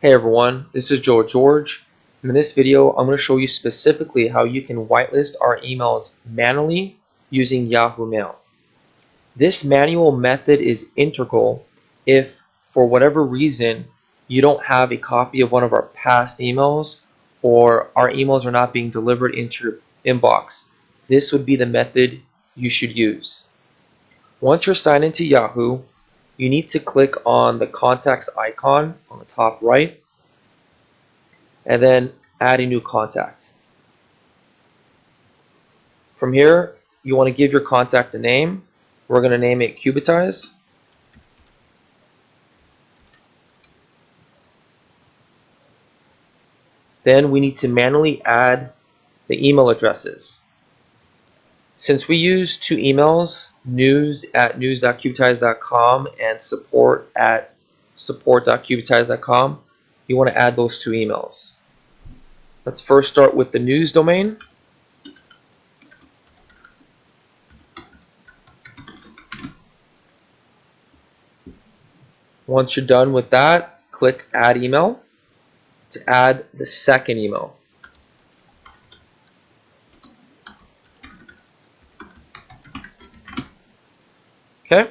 Hey everyone, this is George. In this video, I'm going to show you specifically how you can whitelist our emails manually using Yahoo Mail. This manual method is integral if, for whatever reason, you don't have a copy of one of our past emails or our emails are not being delivered into your inbox. This would be the method you should use. Once you're signed into Yahoo, you need to click on the contacts icon on the top right and then add a new contact. From here, you want to give your contact a name. We're going to name it Cubitize. Then we need to manually add the email addresses. Since we use two emails, news@news.cubitize.com and support@support.cubitize.com, you want to add those two emails. Let's first start with the news domain. Once you're done with that, click Add Email to add the second email. Okay.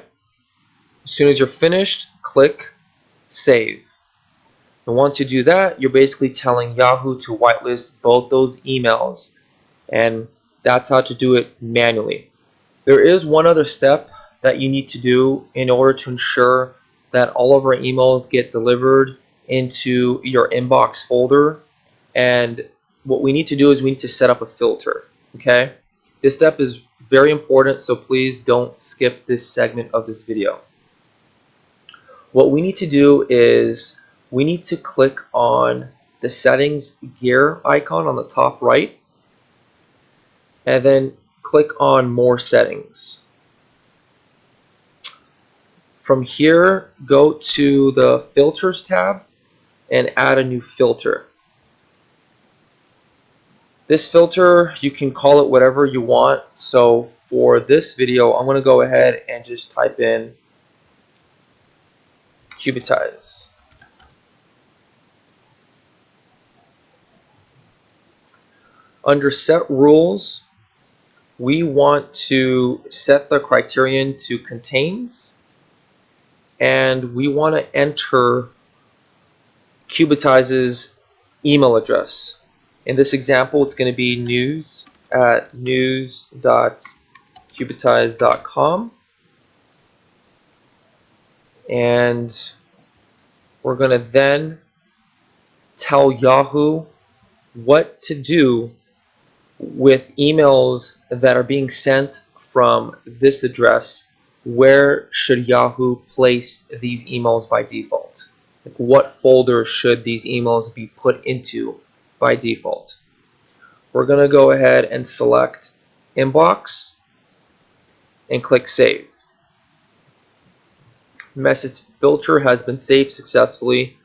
As soon as you're finished, click Save. And once you do that, you're basically telling Yahoo to whitelist both those emails. And that's how to do it manually. There is one other step that you need to do in order to ensure that all of our emails get delivered into your inbox folder. And what we need to do is we need to set up a filter. Okay? This step is very important, so please don't skip this segment of this video. What we need to do is we need to click on the settings gear icon on the top right and then click on more settings. From here, go to the filters tab and add a new filter. This filter, you can call it whatever you want. So for this video, I'm going to go ahead and just type in Cubitize. Under set rules, we want to set the criterion to contains, and we want to enter Cubitize's email address. In this example, it's going to be news@news.cubitize.com, and we're going to then tell Yahoo what to do with emails that are being sent from this address. Where should Yahoo place these emails by default? Like, what folder should these emails be put into by default? We're going to go ahead and select Inbox and click Save. Message filter has been saved successfully.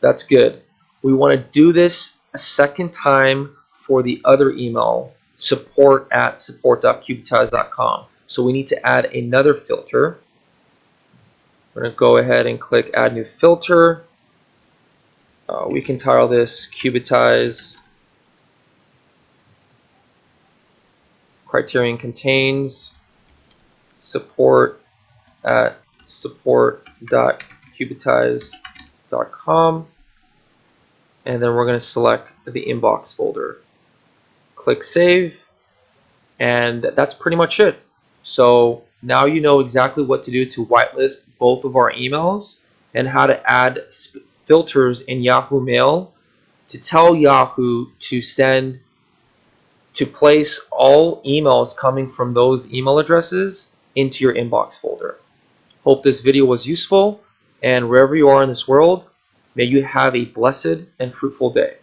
That's good. We want to do this a second time for the other email, support@support.cubitize.com. So we need to add another filter. We're going to go ahead and click Add New Filter. We can title this Cubitize Criterion Contains support@support.cubitize.com. And then we're going to select the inbox folder. Click Save, and that's pretty much it. So now you know exactly what to do to whitelist both of our emails and how to add filters in Yahoo Mail to tell Yahoo to place all emails coming from those email addresses into your inbox folder. Hope this video was useful, and wherever you are in this world, may you have a blessed and fruitful day.